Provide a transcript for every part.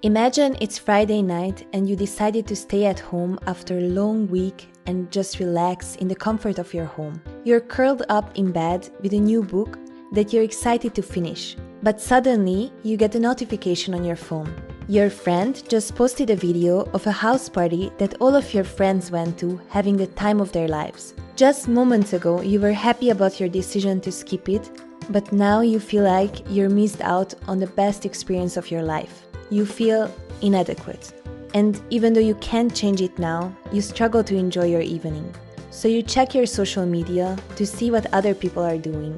Imagine it's Friday night and you decided to stay at home after a long week and just relax in the comfort of your home. You're curled up in bed with a new book that you're excited to finish. But suddenly, you get a notification on your phone. Your friend just posted a video of a house party that all of your friends went to, having the time of their lives. Just moments ago, you were happy about your decision to skip it, but now you feel like you're missed out on the best experience of your life. You feel inadequate. And even though you can't change it now, you struggle to enjoy your evening. So you check your social media to see what other people are doing.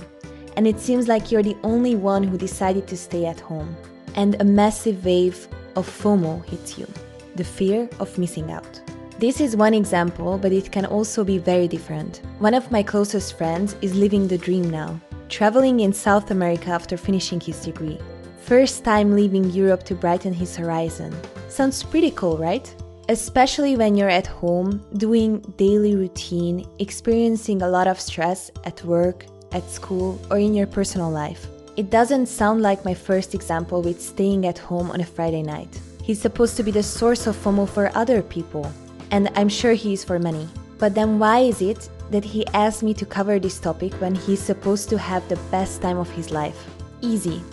And it seems like you're the only one who decided to stay at home. And a massive wave of FOMO hits you, the fear of missing out. This is one example, but it can also be very different. One of my closest friends is living the dream now, traveling in South America after finishing his degree. First time leaving Europe to brighten his horizon. Sounds pretty cool, right? Especially when you're at home, doing daily routine, experiencing a lot of stress at work, at school, or in your personal life. It doesn't sound like my first example with staying at home on a Friday night. He's supposed to be the source of FOMO for other people, and I'm sure he is for many. But then why is it that he asked me to cover this topic when he's supposed to have the best time of his life? Easy.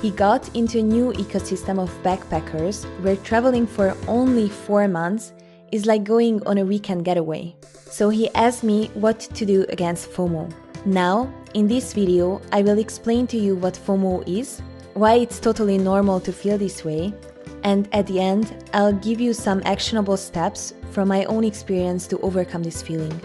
He got into a new ecosystem of backpackers where traveling for only 4 months is like going on a weekend getaway. So he asked me what to do against FOMO. Now, in this video, I will explain to you what FOMO is, why it's totally normal to feel this way, and at the end, I'll give you some actionable steps from my own experience to overcome this feeling.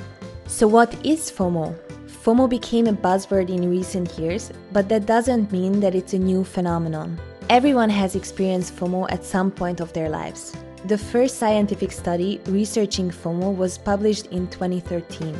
So what is FOMO? FOMO became a buzzword in recent years, but that doesn't mean that it's a new phenomenon. Everyone has experienced FOMO at some point of their lives. The first scientific study researching FOMO was published in 2013,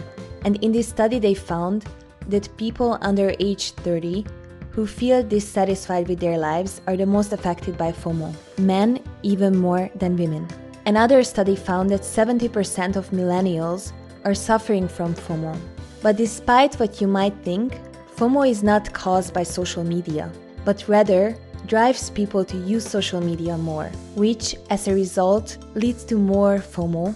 and in this study they found that people under age 30 who feel dissatisfied with their lives are the most affected by FOMO, men even more than women. Another study found that 70% of millennials are suffering from FOMO. But despite what you might think, FOMO is not caused by social media, but rather drives people to use social media more, which as a result leads to more FOMO,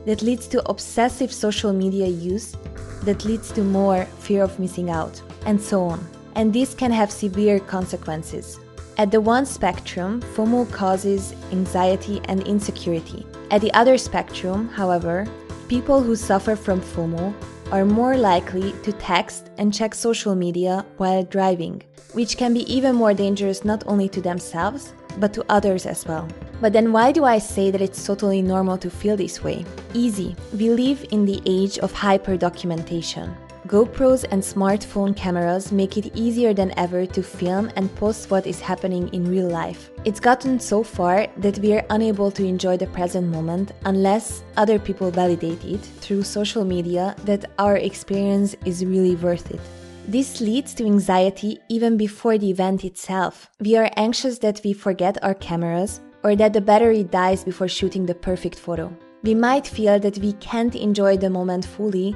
that leads to obsessive social media use, that leads to more fear of missing out, and so on. And this can have severe consequences. At the one spectrum, FOMO causes anxiety and insecurity. At the other spectrum, however, people who suffer from FOMO are more likely to text and check social media while driving, which can be even more dangerous not only to themselves, but to others as well. But then why do I say that it's totally normal to feel this way? Easy. We live in the age of hyper-documentation. GoPros and smartphone cameras make it easier than ever to film and post what is happening in real life. It's gotten so far that we are unable to enjoy the present moment unless other people validate it through social media that our experience is really worth it. This leads to anxiety even before the event itself. We are anxious that we forget our cameras or that the battery dies before shooting the perfect photo. We might feel that we can't enjoy the moment fully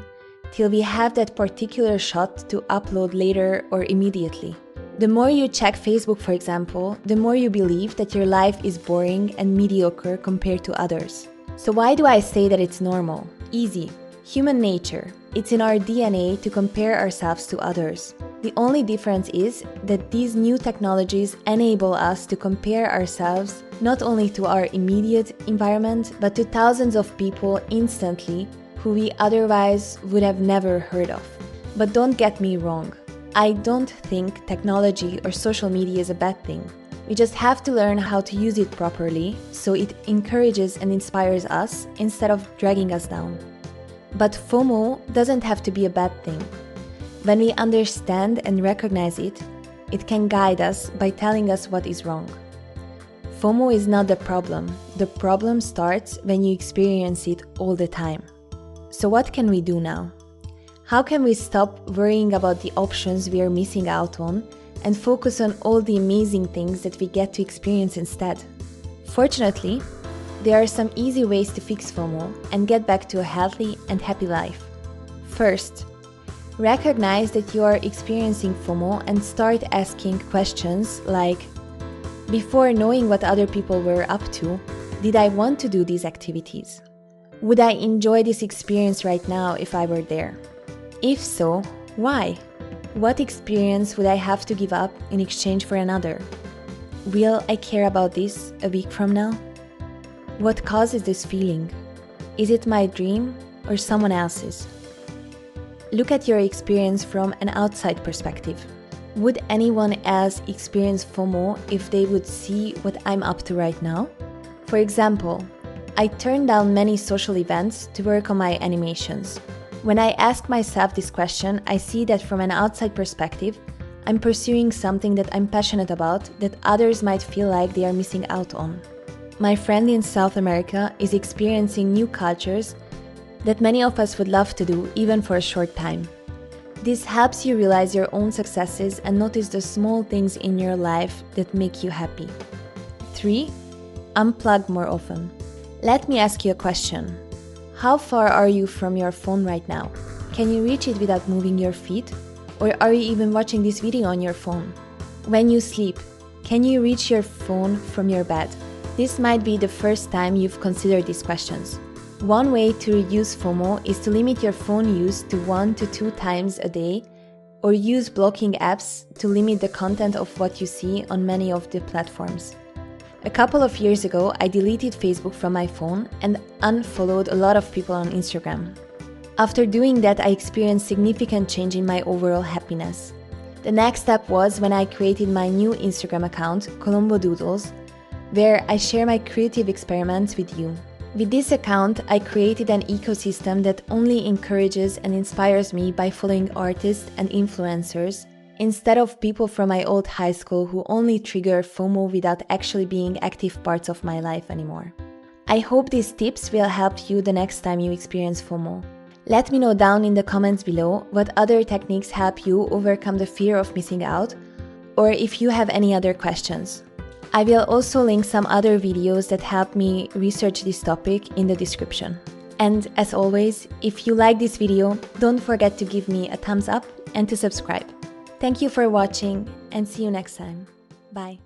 till we have that particular shot to upload later or immediately. The more you check Facebook, for example, the more you believe that your life is boring and mediocre compared to others. So why do I say that it's normal? Easy. Human nature. It's in our DNA to compare ourselves to others. The only difference is that these new technologies enable us to compare ourselves not only to our immediate environment, but to thousands of people instantly who we otherwise would have never heard of. But don't get me wrong. I don't think technology or social media is a bad thing. We just have to learn how to use it properly so it encourages and inspires us instead of dragging us down. But FOMO doesn't have to be a bad thing. When we understand and recognize it, it can guide us by telling us what is wrong. FOMO is not the problem. The problem starts when you experience it all the time. So what can we do now? How can we stop worrying about the options we are missing out on and focus on all the amazing things that we get to experience instead? Fortunately, there are some easy ways to fix FOMO and get back to a healthy and happy life. First, recognize that you are experiencing FOMO and start asking questions like, Before knowing what other people were up to, did I want to do these activities? Would I enjoy this experience right now if I were there? If so, why? What experience would I have to give up in exchange for another? Will I care about this a week from now? What causes this feeling? Is it my dream or someone else's? Look at your experience from an outside perspective. Would anyone else experience FOMO if they would see what I'm up to right now? For example, I turned down many social events to work on my animations. When I ask myself this question, I see that from an outside perspective, I'm pursuing something that I'm passionate about that others might feel like they are missing out on. My friend in South America is experiencing new cultures that many of us would love to do even for a short time. This helps you realize your own successes and notice the small things in your life that make you happy. 3. Unplug more often. Let me ask you a question. How far are you from your phone right now? Can you reach it without moving your feet? Or are you even watching this video on your phone? When you sleep, can you reach your phone from your bed? This might be the first time you've considered these questions. One way to reduce FOMO is to limit your phone use to 1 to 2 times a day, or use blocking apps to limit the content of what you see on many of the platforms. A couple of years ago, I deleted Facebook from my phone and unfollowed a lot of people on Instagram. After doing that, I experienced significant change in my overall happiness. The next step was when I created my new Instagram account, Colombo Doodles, where I share my creative experiments with you. With this account, I created an ecosystem that only encourages and inspires me by following artists and influencers, instead of people from my old high school who only trigger FOMO without actually being active parts of my life anymore. I hope these tips will help you the next time you experience FOMO. Let me know down in the comments below what other techniques help you overcome the fear of missing out, or if you have any other questions. I will also link some other videos that helped me research this topic in the description. And as always, if you like this video, don't forget to give me a thumbs up and to subscribe. Thank you for watching and see you next time. Bye.